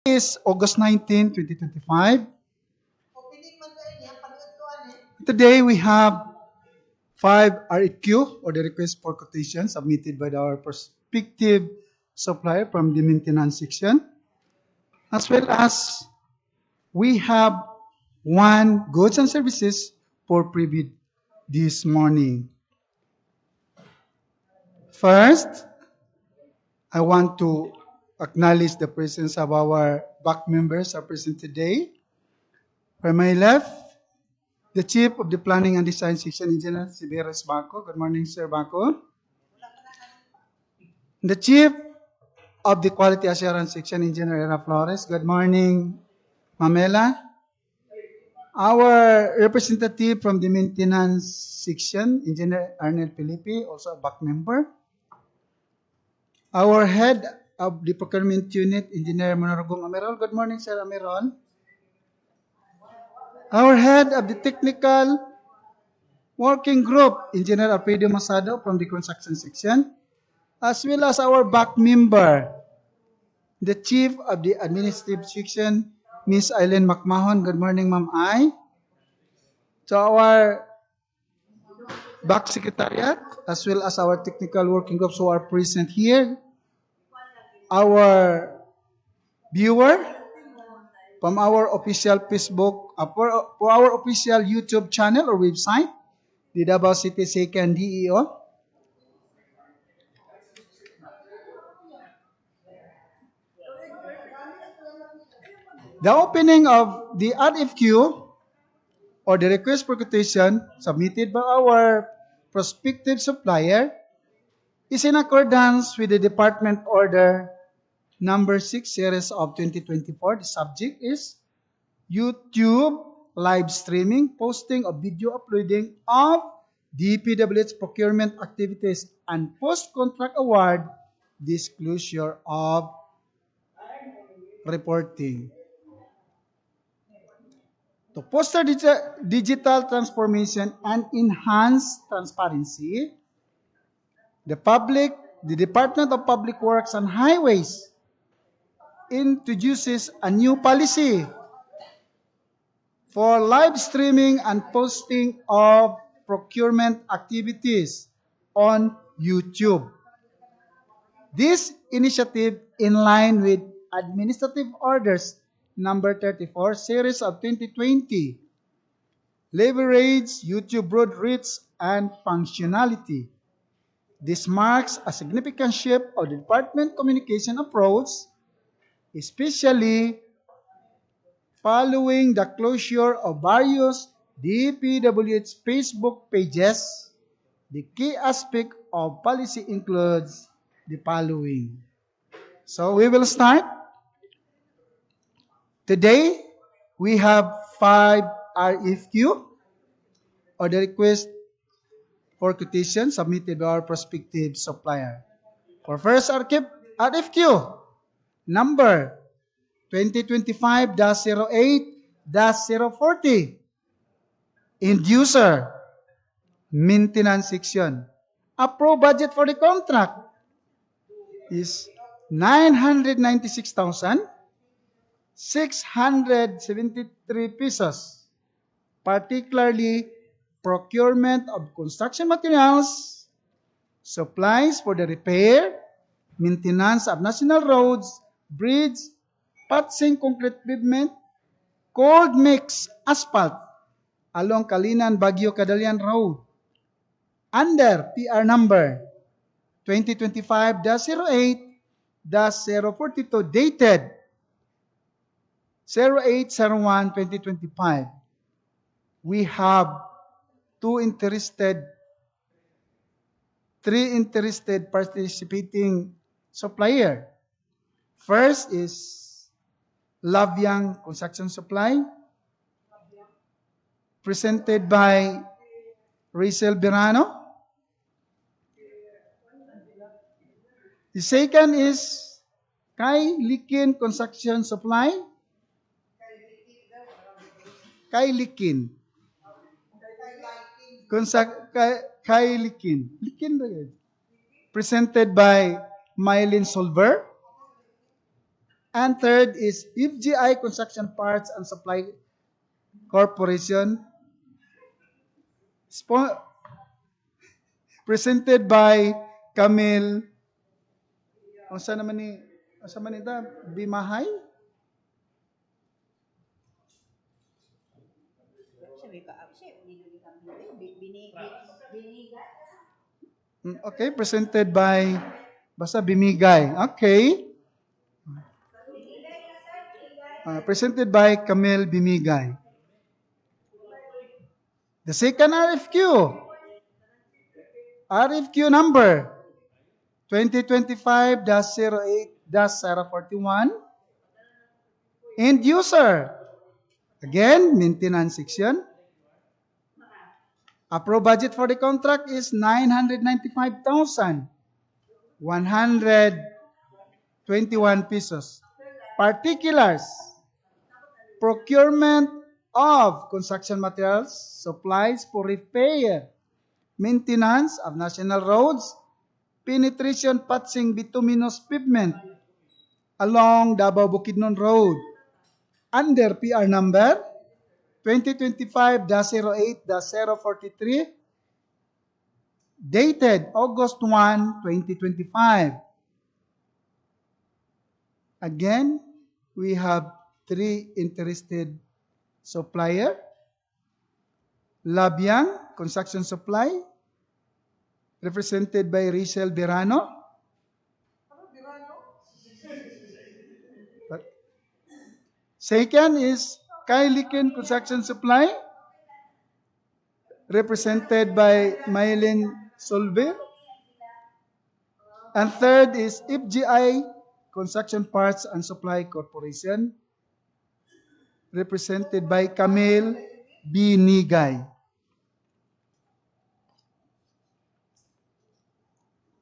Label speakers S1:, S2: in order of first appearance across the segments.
S1: Is August 19, 2025. Today we have 5 RFQ or the request for quotation submitted by our prospective supplier from the maintenance section, as well as we have 1 goods and services for pre-bid this morning. First, I want to acknowledge the presence of our back members are present today. From my left, the Chief of the Planning and Design Section, Engineer Siberes Baco. Good morning, Sir Baco. The Chief of the Quality Assurance Section, Engineer Era Flores. Good morning, Mamela. Our representative from the Maintenance Section, Engineer Arnel Felipe, also a back member. Our Head of the Procurement Unit, Engineer Monarugong Amerol. Good morning, Sir Amerol. Our Head of the Technical Working Group, Engineer Alfredo Masado from the Construction Section, as well as our back member, the Chief of the Administrative Section, Ms. Eileen Macmahon. Good morning, Ma'am Ai. So our back secretariat, as well as our technical working groups who are present here, our viewer from our official Facebook, for our official YouTube channel or website, the Davao City 2nd DEO. The opening of the RFQ or the request for quotation submitted by our prospective supplier is in accordance with the Department Order Number 6 Series of 2024. The subject is YouTube live streaming, posting of video uploading of DPWH procurement activities and post-contract award disclosure of reporting. To foster digital transformation and enhance transparency, the Department of Public Works and Highways introduces a new policy for live streaming and posting of procurement activities on YouTube. This initiative, in line with Administrative Orders Number 34, Series of 2020, leverage YouTube broad reach and functionality. This marks a significant shift of the department communication approach, especially following the closure of various DPWH Facebook pages. The key aspect of policy includes the following. So we will start. Today, we have 5 RFQ or the request for quotation submitted by our prospective supplier. For first RFQ, number 2025-08-040, Inducer, Maintenance Section. Approved budget for the contract is 996,673 pesos. Particularly, procurement of construction materials, supplies for the repair, maintenance of national roads, bridges, patching concrete pavement, cold mix asphalt along Calinan-Baguio-Cadalian Road under PR number 2025-08-042 dated 08/01/2025. We have 3 interested participating supplier. First is Lavyang Construction Supply. presented by Rachel Birano. The second is Kai Likin Construction Supply. Kai Likin. Kai Likin. Likin ba yun? Presented by Mylene Solver. And third is FGI Construction Parts and Supply Corporation. Presented by Camille. Asa naman ni Bimahay? Okay, presented by Bimigay. Okay. Presented by Camille Bimigay. The second RFQ number 2025-08-041. End user. Again, maintenance section. Approved budget for the contract is 995,121 pesos. Particulars. Procurement of construction materials, supplies for repair, maintenance of national roads, penetration patching bituminous pavement along Davao Bukidnon Road under PR number 2025-08-043 dated August 1, 2025. Again, we have 3 interested supplier. Labyang Construction Supply, represented by Rachel Birano. Second is Kailikin Construction Supply, represented by Mylene Solver. And third is FGI Construction Parts and Supply Corporation, represented by Camille Binigay.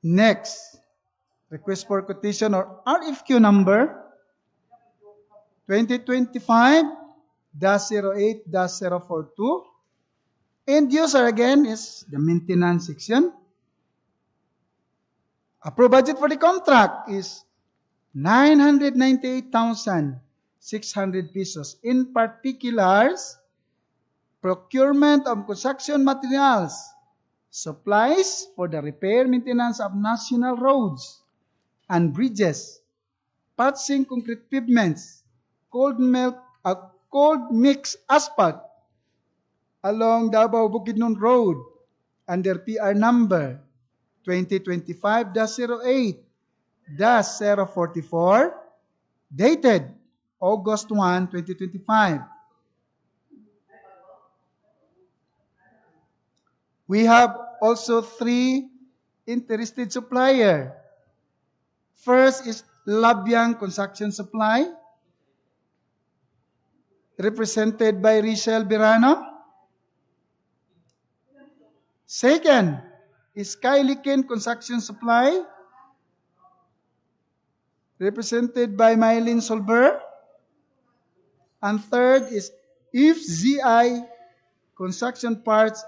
S1: Next, request for quotation or RFQ number 2025-08-042. End user again is the maintenance section. Approved budget for the contract is 998,600 pesos. In particulars, procurement of construction materials, supplies for the repair maintenance of national roads and bridges, patching concrete pavements, cold mix asphalt along Davao Bukidnon Road under PR number 2025-08-044 dated August 1, 2025. We have also 3 interested supplier. First is Labyang Construction Supply, represented by Rachel Birano. Second is Kailikin Construction Supply, represented by Mylene Solver. And third is FGI Construction Parts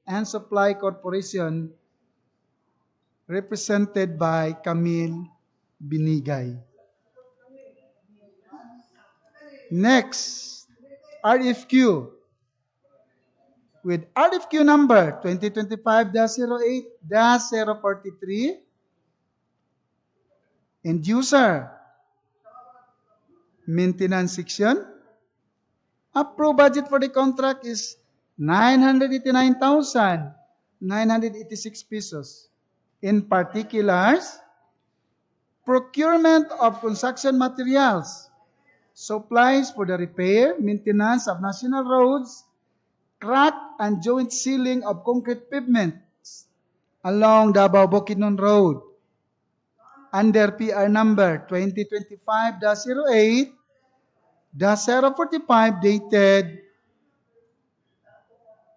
S1: and Supply Corporation, represented by Camille Binigay. Next, RFQ. With RFQ number 2025-08-043, end user, maintenance section. Approved budget for the contract is 989,986 pesos. In particulars, procurement of construction materials, supplies for the repair, maintenance of national roads, crack and joint sealing of concrete pavements along Davao Bukidnon Road under PR number 2025-08-045 dated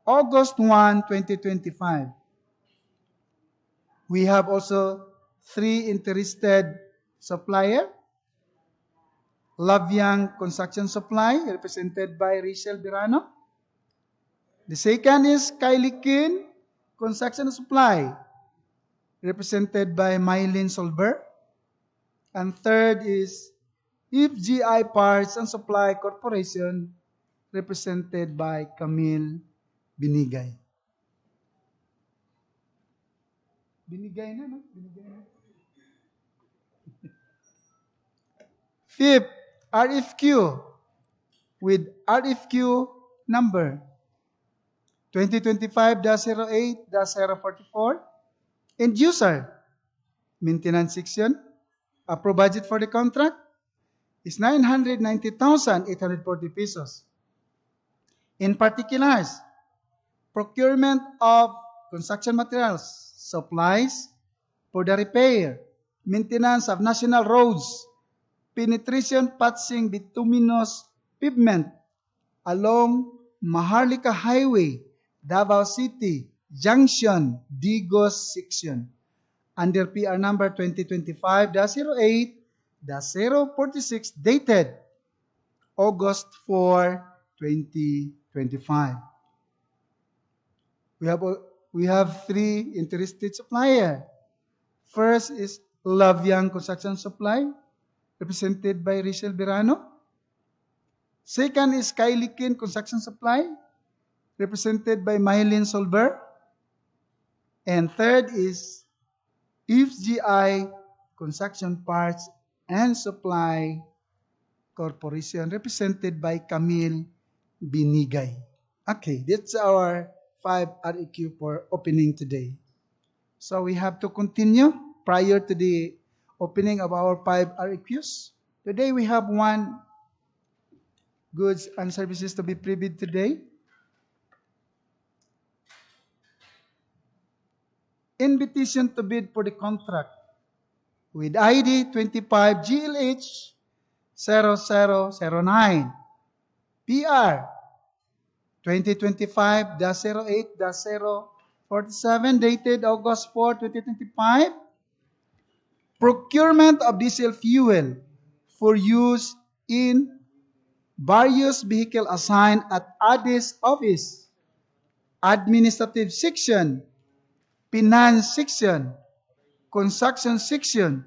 S1: August 1, 2025. We have also 3 interested supplier. Lavyang Construction Supply, represented by Rachel Birano. The second is Calinan Construction Supply, represented by Mylene Solber. And third is FGI Parts and Supply Corporation, represented by Camille Binigay. Binigay na, no? Binigay na. Fifth, RFQ with RFQ number 2025-08-044. End user, maintenance section. Approved budget for the contract is 990,840 pesos. In particulars, procurement of construction materials, supplies for the repair, maintenance of national roads, penetration patching bituminous pavement along Maharlika Highway, Davao City, Junction, Digos section, under PR number 2025-08-046, dated August 4, 2025. We have 3 interested supplier. First is Lavyang Construction Supply, represented by Rachel Birano. Second is Calinan Construction Supply, represented by Mylene Solber. And third is FGI Construction Parts and Supply Corporation, represented by Camille Binigay. Okay, that's our 5 REQ for opening today. So we have to continue prior to the opening of our 5 REQs. Today we have 1 goods and services to be pre-bid today. Invitation to bid for the contract with ID 25 GLH 0009 PR 2025-08-047, dated August 4, 2025. Procurement of diesel fuel for use in various vehicles assigned at ADIS office, administrative section, finance section, construction section,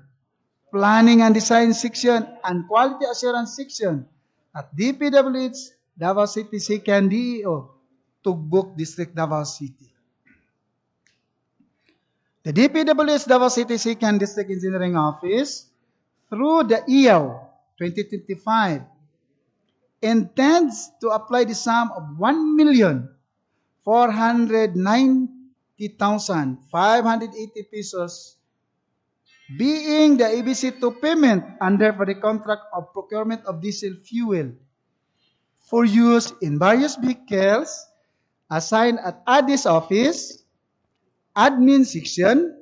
S1: planning and design section, and quality assurance section at DPWH, Davao City, 2nd DEO, Tugbok District, Davao City. The DPWH Davao City 2nd District Engineering Office, through the EO 2025, intends to apply the sum of 1,490,580 pesos, being the ABC2 payment under for the contract of procurement of diesel fuel for use in various vehicles assigned at ADIS office, admin section,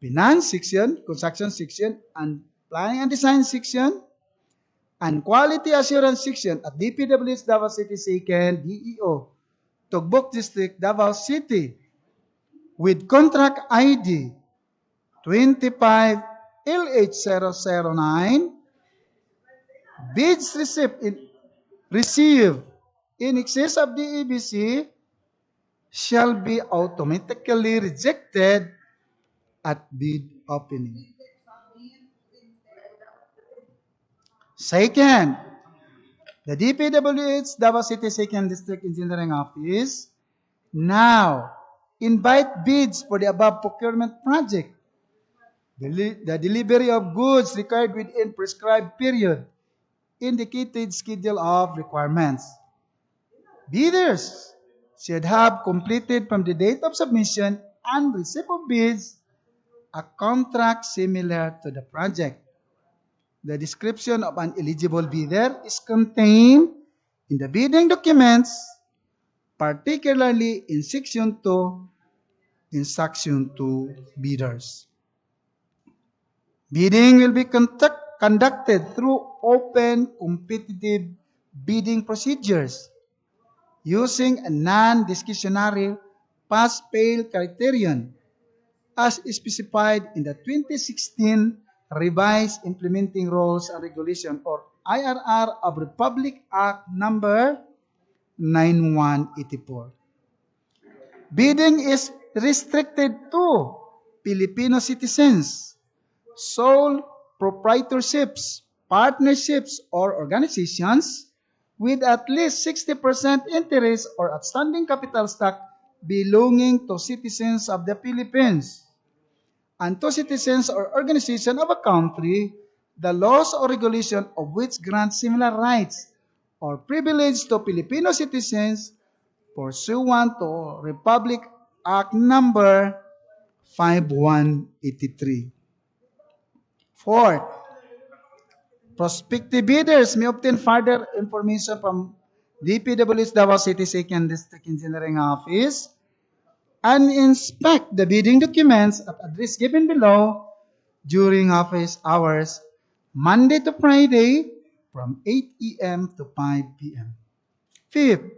S1: finance section, construction section, and planning and design section, and quality assurance section at DPWH Davao City 2nd DEO, Tugbok District, Davao City, with contract ID 25 LH009, bids received in excess of the EBC shall be automatically rejected at bid opening. Second, the DPWH Davao City 2nd District Engineering Office now invite bids for the above procurement project. The delivery of goods required within prescribed period, indicated schedule of requirements. Bidders should have completed from the date of submission and receipt of bids a contract similar to the project. The description of an eligible bidder is contained in the bidding documents, particularly in Section 2, Instruction to Bidders. Bidding will be conducted through open competitive bidding procedures using a non-discretionary pass-fail criterion as specified in the 2016 Revised Implementing Rules and Regulation or IRR of Republic Act number 9184. Bidding is restricted to Filipino citizens, sole proprietorships, partnerships, or organizations with at least 60% interest or outstanding capital stock belonging to citizens of the Philippines and to citizens or organization of a country, the laws or regulation of which grant similar rights or privilege to Filipino citizens pursuant to Republic Act number 5183. Fourth, prospective bidders may obtain further information from DPWH Davao City 2nd District Engineering Office and inspect the bidding documents at address given below during office hours, Monday to Friday from 8 a.m. to 5 p.m. Fifth,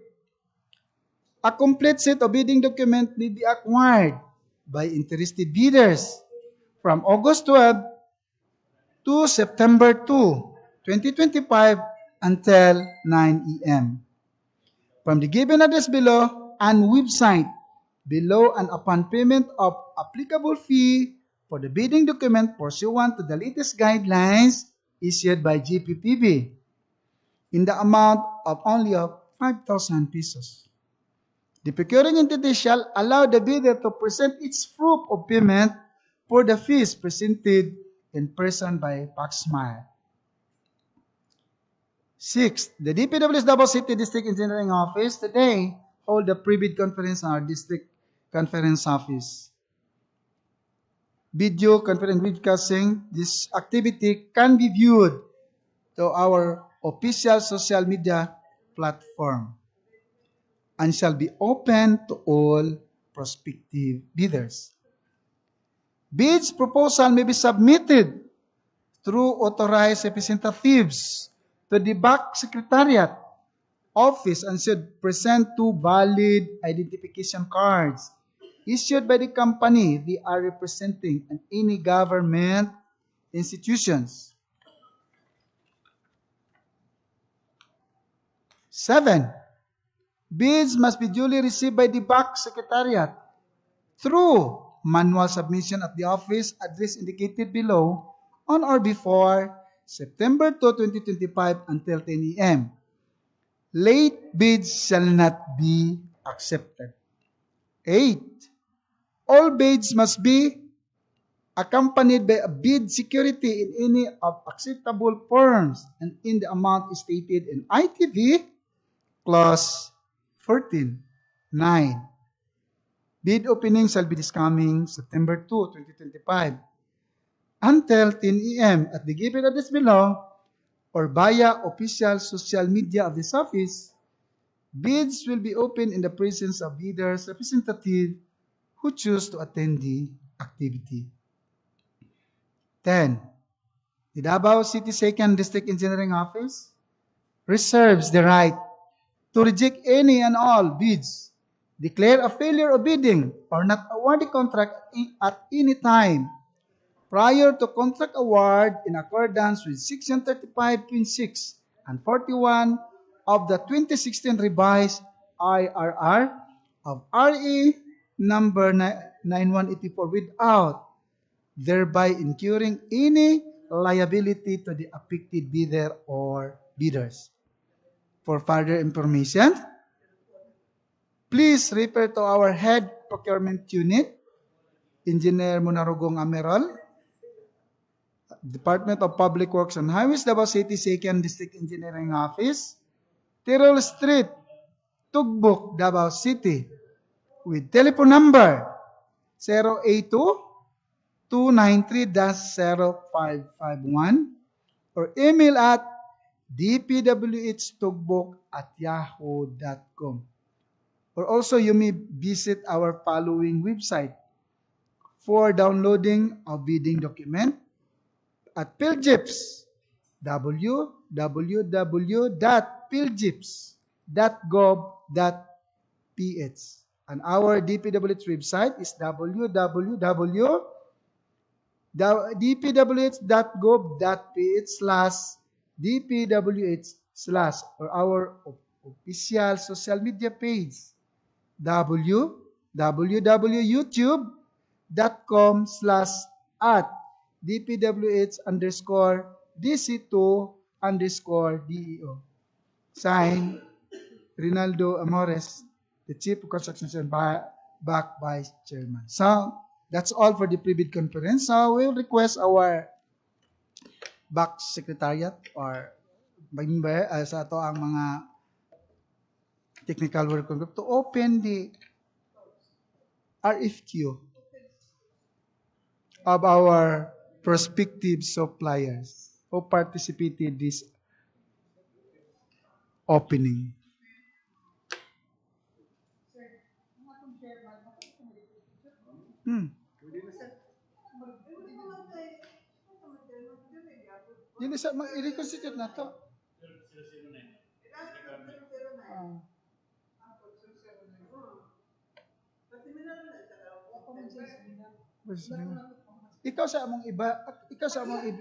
S1: a complete set of bidding document may be acquired by interested bidders from August 12 to September 2, 2025 until 9 a.m. from the given address below and website below and upon payment of applicable fee for the bidding document pursuant to the latest guidelines issued by GPPB in the amount of only of 5,000 pesos. The procuring entity shall allow the bidder to present its proof of payment for the fees presented in person by Paxmire. Sixth, the DPWH Davao City District Engineering Office today hold a pre-bid conference in our district conference office. Video conference webcasting, this activity can be viewed to our official social media platform and shall be open to all prospective bidders. Bids proposal may be submitted through authorized representatives to the back secretariat office and should present two valid identification cards issued by the company they are representing and any government institutions. 7. Bids must be duly received by the back secretariat through manual submission at the office address indicated below on or before September 2, 2025 until 10 a.m. Late bids shall not be accepted. 8. All bids must be accompanied by a bid security in any of acceptable forms and in the amount stated in ITV Clause 14.9. Bid opening shall be this coming September 2, 2025 until 10 a.m. at the given address below or via official social media of this office. Bids will be open in the presence of bidders' representative who choose to attend the activity. 10. The Davao City 2nd District Engineering Office reserves the right to reject any and all bids, declare a failure of bidding, or not award the contract at any time prior to contract award in accordance with Section 35.6 and 41 of the 2016 revised IRR of RE number 9184 without thereby incurring any liability to the affected bidder or bidders. For further information, please refer to our head procurement unit, Engineer Monarugong Ameral, Department of Public Works and Highways, Davao City 2nd District Engineering Office, Tirol Street, Tugbok, Davao City, with telephone number 082-293-0551 or email at dpwhtugbok@yahoo.com. Or also you may visit our following website for downloading a bidding document at PhilGips, www.philgips.com DPWH.gov.ph. And our DPWH website is www.dpwh.gov.ph/dpwh/ or our official social media page www.youtube.com/@dpwh_dc2_DEO. Signed, Rinaldo Amores, the Chief of Construction back Vice Chairman. So, that's all for the pre-bid conference. So, we'll request our back secretariat or member sa ato ang mga technical working group to open the RFQ of our prospective suppliers who participated this opening. Yun sa i-reconstitute na to. Ikaw sa among iba, ikaw sa among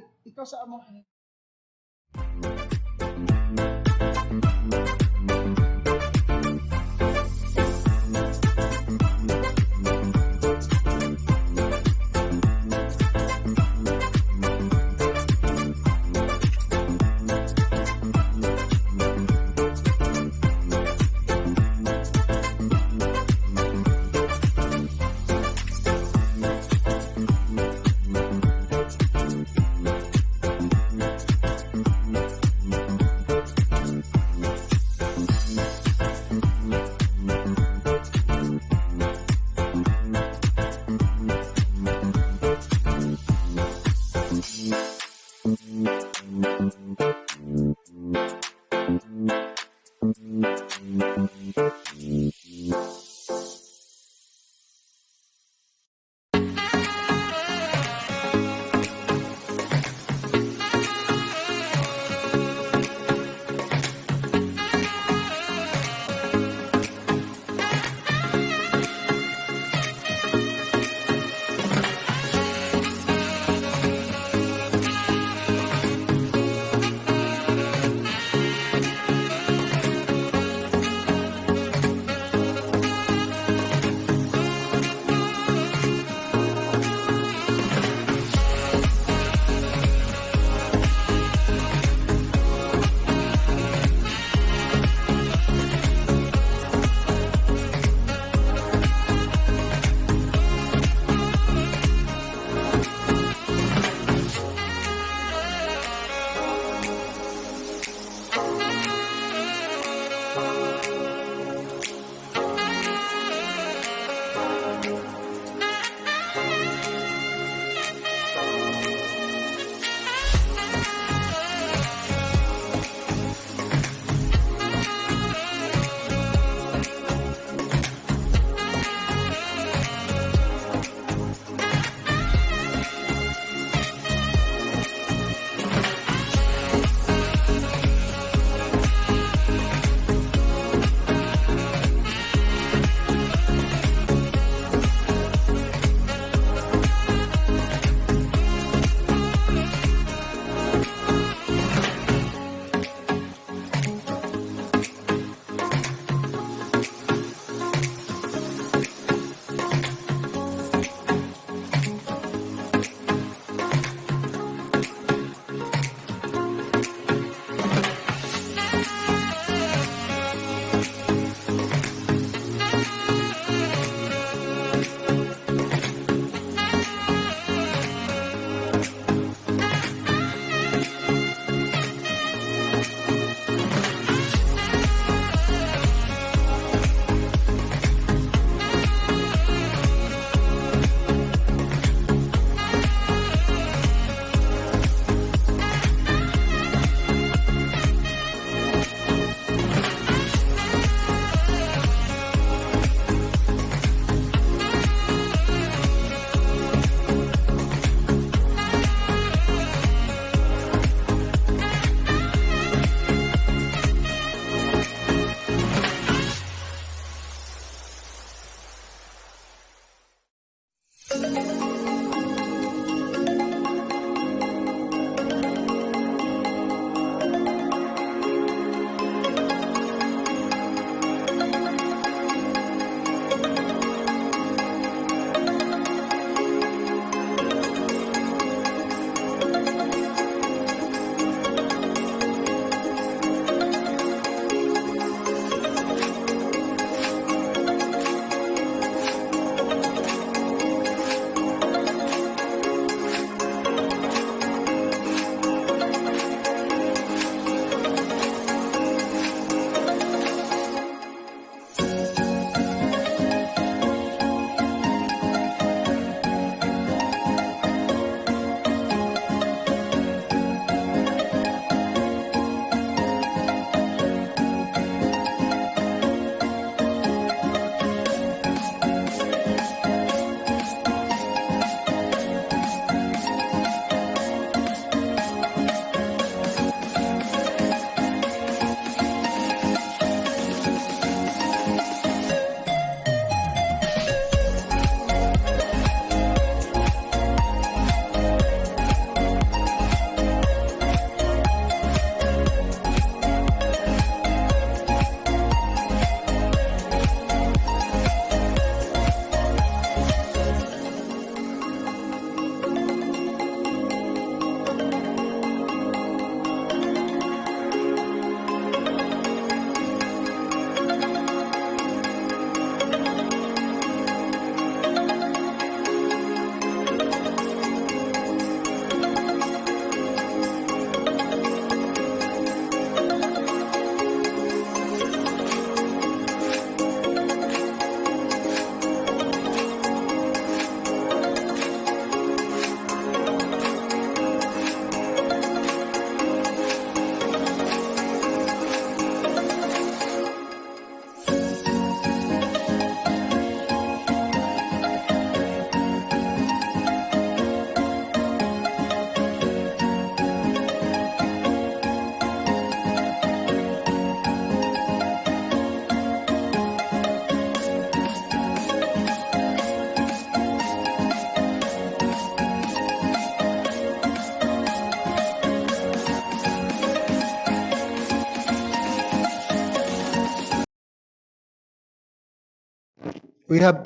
S1: We have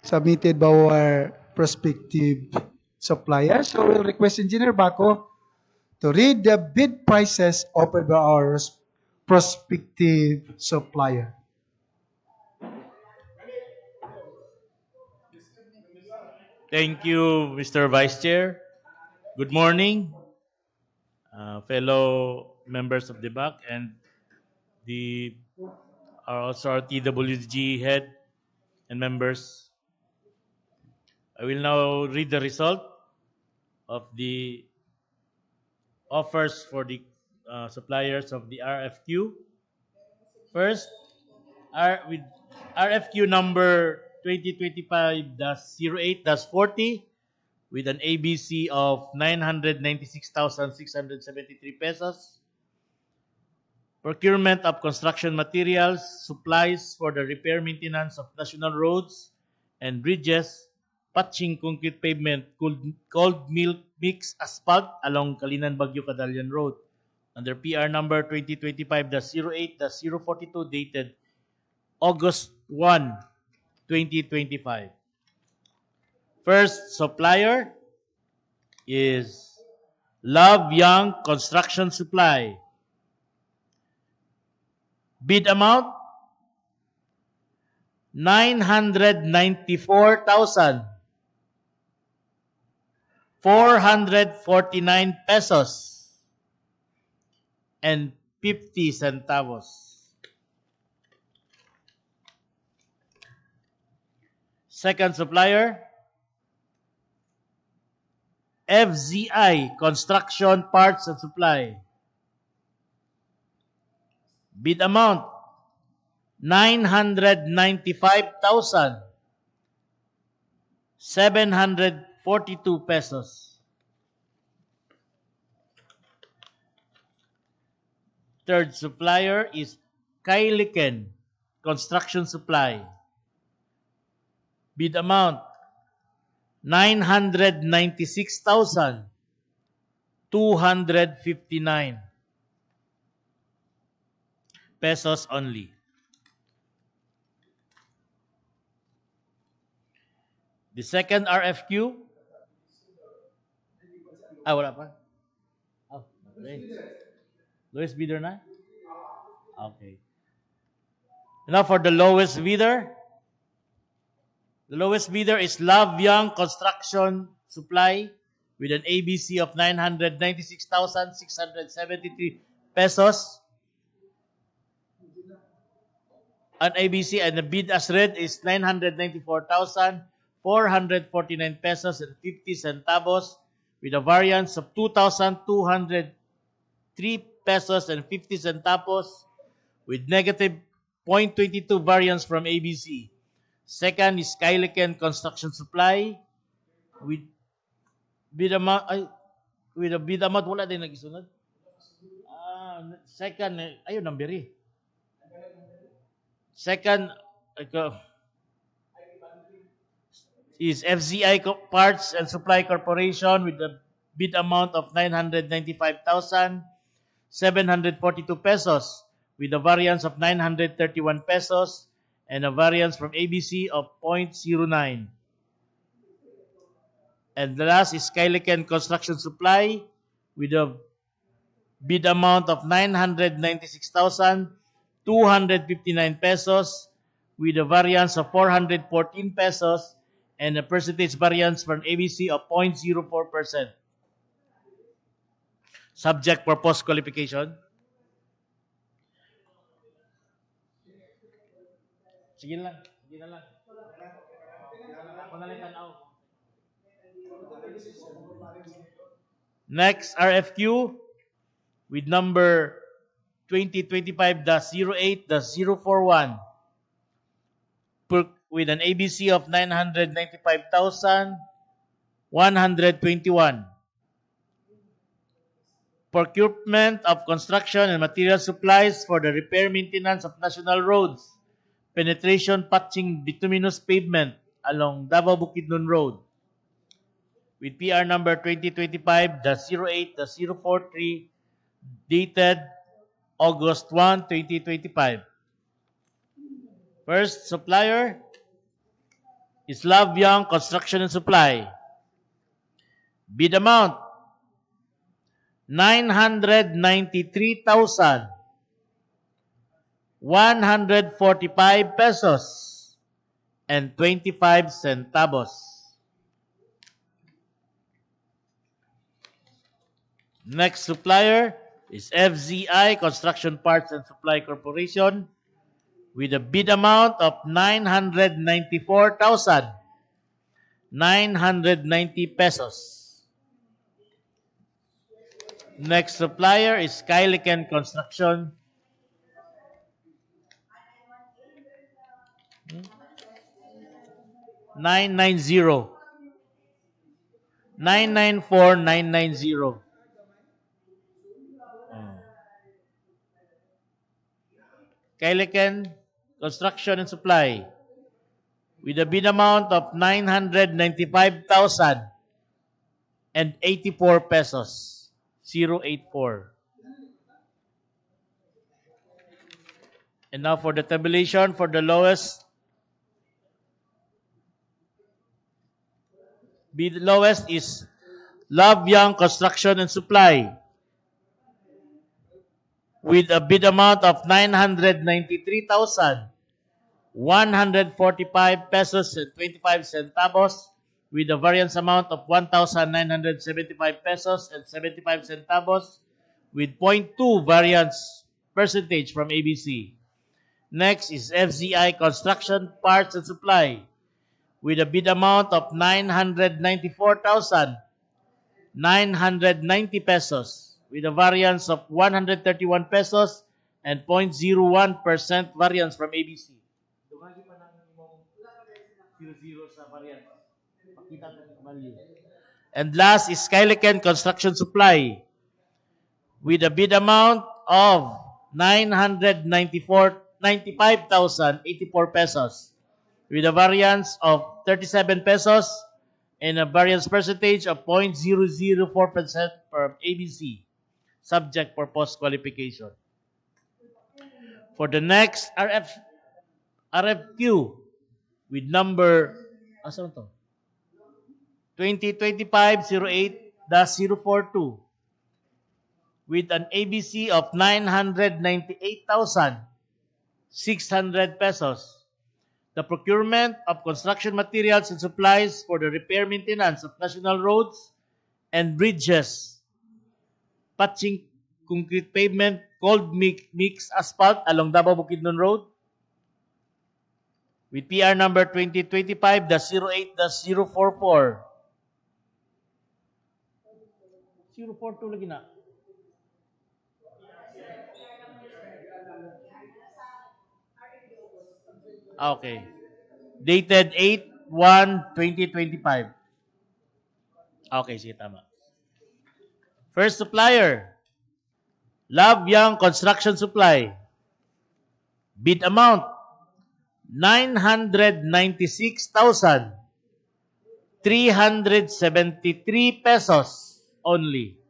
S1: submitted by our prospective suppliers. So we'll request Engineer Baco to read the bid prices offered by our prospective supplier.
S2: Thank you, Mr. Vice Chair. Good morning, fellow members of the BAC and the also our TWG head and members. I will now read the result of the offers for the suppliers of the RFQ. First, with RFQ number 2025-08-40 with an ABC of 996,673 pesos. Procurement of construction materials, supplies for the repair maintenance of national roads and bridges, patching concrete pavement, cold milk mix asphalt along Calinan-Baguio-Cadalian Road under PR number 2025-08-042 dated August 1, 2025. First supplier is Love Young Construction Supply. Bid amount 994,449 pesos and 50 centavos. Second supplier, FZI Construction Parts and Supply. Bid amount 995,742 pesos. Third supplier is Kailiken Construction Supply. Bid amount 996,259 pesos only. The second RFQ, wala pa. Okay. Lowest bidder na? Okay. Now for the lowest bidder. The lowest bidder is Love Young Construction Supply with an ABC of 996,673 pesos. An ABC and the bid as read is 994,449 pesos and 50 centavos with a variance of 2,203 pesos and 50 centavos with negative 0.22 variance from ABC. Second is Calinan Construction Supply with bid amount wala din nagisunod. Second ayun number eh. Second is FZI Parts and Supply Corporation with a bid amount of 995,742 pesos with a variance of 931 pesos and a variance from ABC of 0.09. And the last is Calinan Construction Supply with a bid amount of 996,259 pesos with a variance of 414 pesos and a percentage variance from ABC of 0.04%. Subject for post-qualification. Sige na lang. Next RFQ with number 2025-08-041 with an ABC of 995,121. Procurement of construction and material supplies for the repair maintenance of national roads. Penetration patching bituminous pavement along Davao Bukidnon Road with PR number 2025-08-043 dated August 1, 2025. First supplier is Love Young Construction and Supply. Bid amount 993,145 pesos and 25 centavos. Next supplier is FZI Construction Parts and Supply Corporation with a bid amount of 994,990 pesos. Next supplier is Calinan Construction. 994,990. Calinan Construction and Supply with a bid amount of 995,084 pesos. 084. And now for the tabulation for the lowest. The lowest is Love Young Construction and Supply with a bid amount of 993,145 pesos and 25 centavos with a variance amount of 1,975 pesos and 75 centavos with 0.2 variance percentage from ABC. Next is FZI Construction Parts and Supply with a bid amount of 994,990 pesos with a variance of 131 pesos and 0.01% variance from ABC. And last is Calinan Construction Supply with a bid amount of 995,084 pesos with a variance of 37 pesos and a variance percentage of 0.004% per ABC, subject for post-qualification. For the next RFQ with number 2025-08-042 with an ABC of 998,600 pesos. The procurement of construction materials and supplies for the repair maintenance of national roads and bridges, patching concrete pavement, cold mix asphalt along Davao Bukidnon Road with PR number 2025-08-044. 042 lagi na. Okay. Dated 8/1/2025. Okay, sige, tama. First supplier, Love Young Construction Supply. Bid amount, 996,373 pesos only.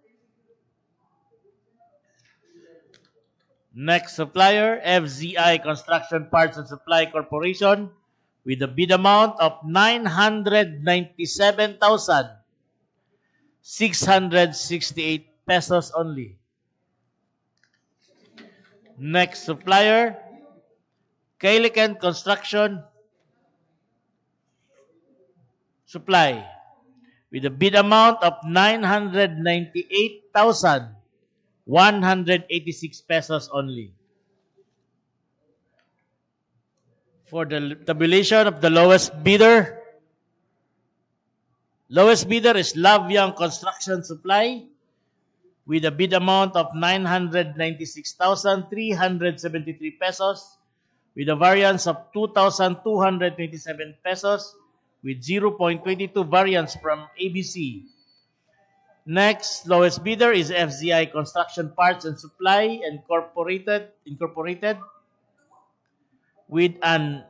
S2: Next supplier, FZI Construction Parts and Supply Corporation with a bid amount of 997,668 pesos only. Next supplier, Calinan Construction Supply with a bid amount of 998,186 pesos only. For the tabulation of the lowest bidder is Love Young Construction Supply with a bid amount of 996,373 pesos with a variance of 2,227 pesos with 0.22 variance from ABC. Next, lowest bidder is FZI Construction Parts and Supply Incorporated with an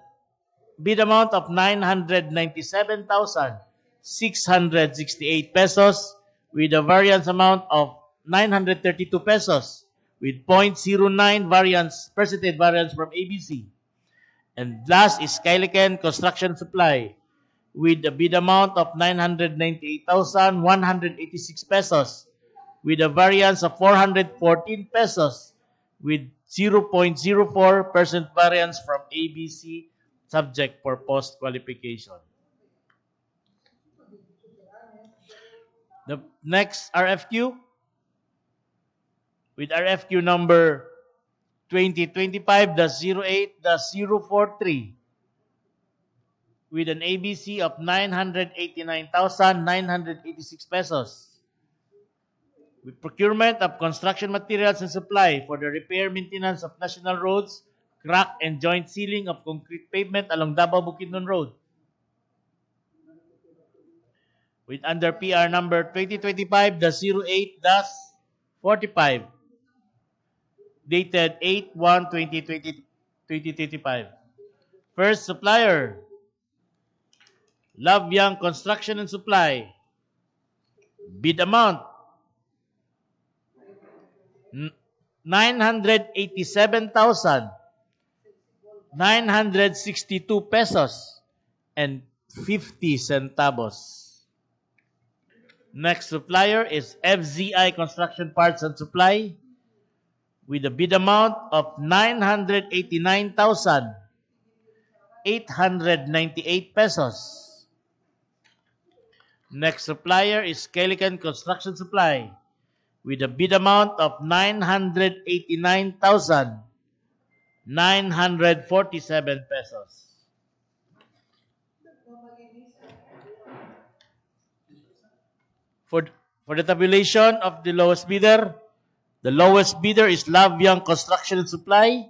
S2: bid amount of 997,668 pesos with a variance amount of 932 pesos with 0.09 percentage variance from ABC. And last is Calinan Construction Supply with a bid amount of 998,186 pesos with a variance of 414 pesos with 0.04% variance from ABC, subject for post-qualification. The next RFQ with RFQ number 2025-08-043 with an ABC of 989,986 pesos. With procurement of construction materials and supply for the repair maintenance of national roads, crack and joint sealing of concrete pavement along Davao Bukidnon Road. With under PR number 2025-08-45 dated 8/1/2025. First supplier, Love Young Construction and Supply. Bid amount, 987,962 pesos and 50 centavos. Next supplier is FZI Construction Parts and Supply with a bid amount of 989,898 pesos. Next supplier is Calinan Construction Supply with a bid amount of 989,947 pesos. For the tabulation of the lowest bidder is Love Young Construction and Supply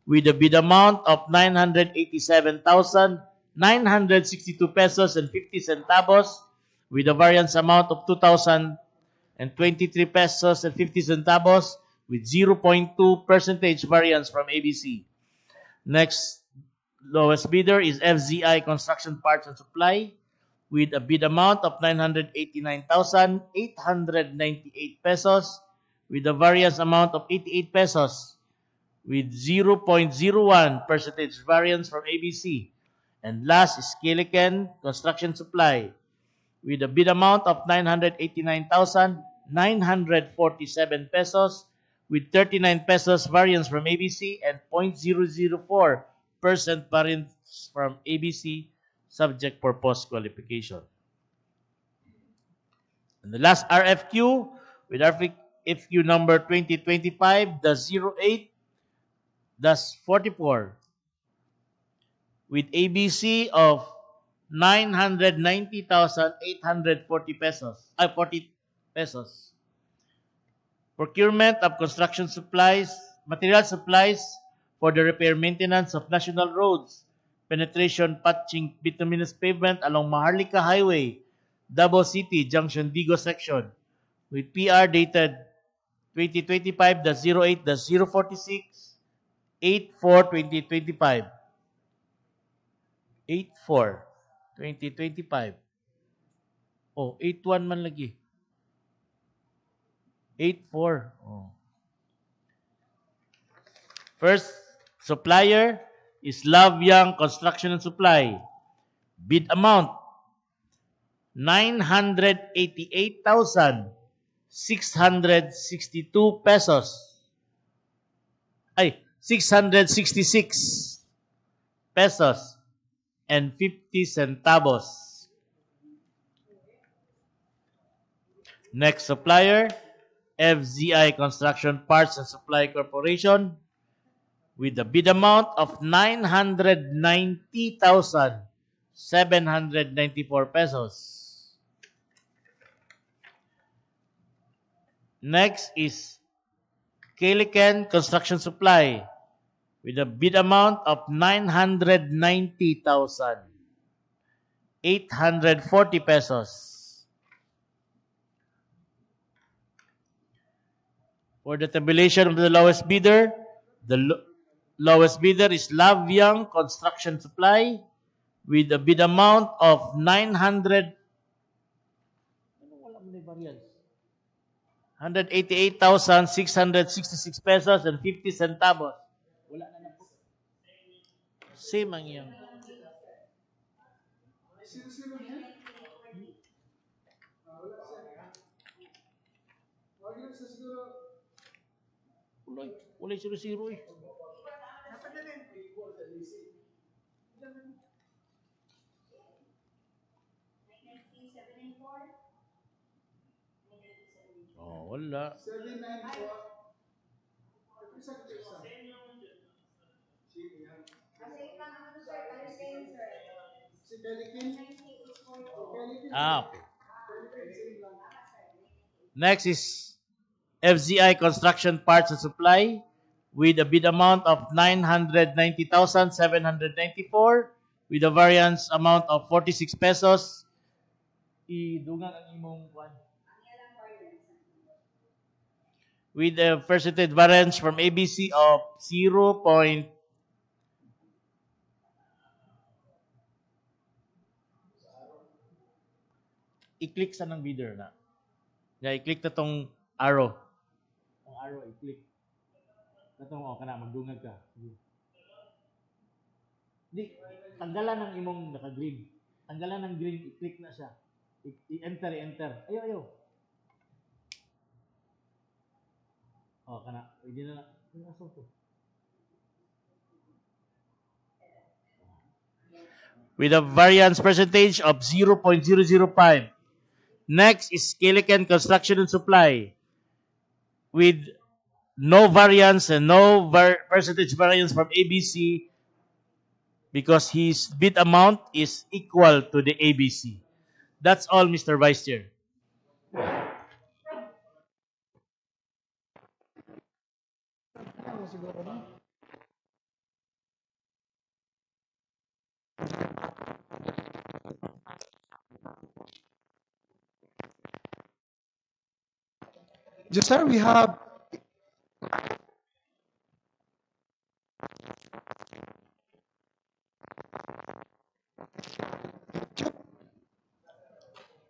S2: with a bid amount of 987,962 pesos and 50 centavos with a variance amount of 2,023 pesos and 50 centavos with 0.2% variance from ABC. Next Lowest bidder is FZI Construction Parts and Supply with a bid amount of 989,898 pesos with a variance amount of 88 pesos with 0.01 percentage variance from ABC. And last is Calican Construction Supply with a bid amount of 989,947 pesos with 39 pesos variance from ABC and 0.004% variance from ABC subject for post-qualification. And the last RFQ with RFQ number 2025-08-44 with ABC of 990,840 pesos. 40 pesos. Procurement of construction supplies, material supplies for the repair maintenance of national roads, penetration patching bituminous pavement along Maharlika Highway, Davao City, Junction Digo section, with PR dated 2025-08-046, 8/4/2025. 8/4/2025. Oh, 8/1 man lagi. 8/4. Oh. First supplier is Love Young Construction and Supply. Bid amount 988,662 pesos. Ay, 666 pesos and 50 centavos. Next supplier, FZI Construction Parts and Supply Corporation with a bid amount of 990,794 pesos. Next is Calican Construction Supply with a bid amount of 990,840 pesos. For the tabulation of the lowest bidder, the lowest bidder is Love Young Construction Supply with a bid amount of 188,666 pesos and 50 centavos. Wala na po. Same ang iyang. Wala 0-0 eh. Oh, wala.
S1: 794.
S2: Okay. Next is FZI Construction Parts and Supply with a bid amount of 990,794 with a variance amount of 46 pesos. Idungan ang imong kwan. With a percentage variance from ABC of 0. I-click sa ng bidder na. I-click na tong arrow. Ang arrow, i-click. Katong, kana, magdungag ka. Di, tanggalan ng imong naka-green. Tanggalan ng green, i-click na siya. I-enter. Ayaw. Kana. Hindi na. With a variance percentage of 0.005. Next is Calican Construction and Supply with no variance and no percentage variance from ABC because his bid amount is equal to the ABC. That's all, Mr. Vice Chair.
S1: Just sir, we have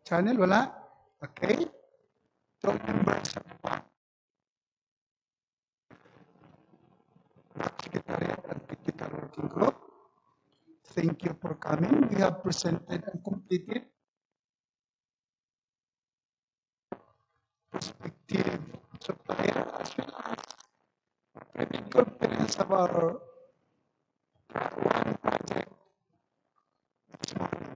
S1: Channel, wala? Okay. So, members of the Secretariat and Technical Working Group, thank you for coming. We have presented and completed prospective supplier as well as private confidence of our one project this morning.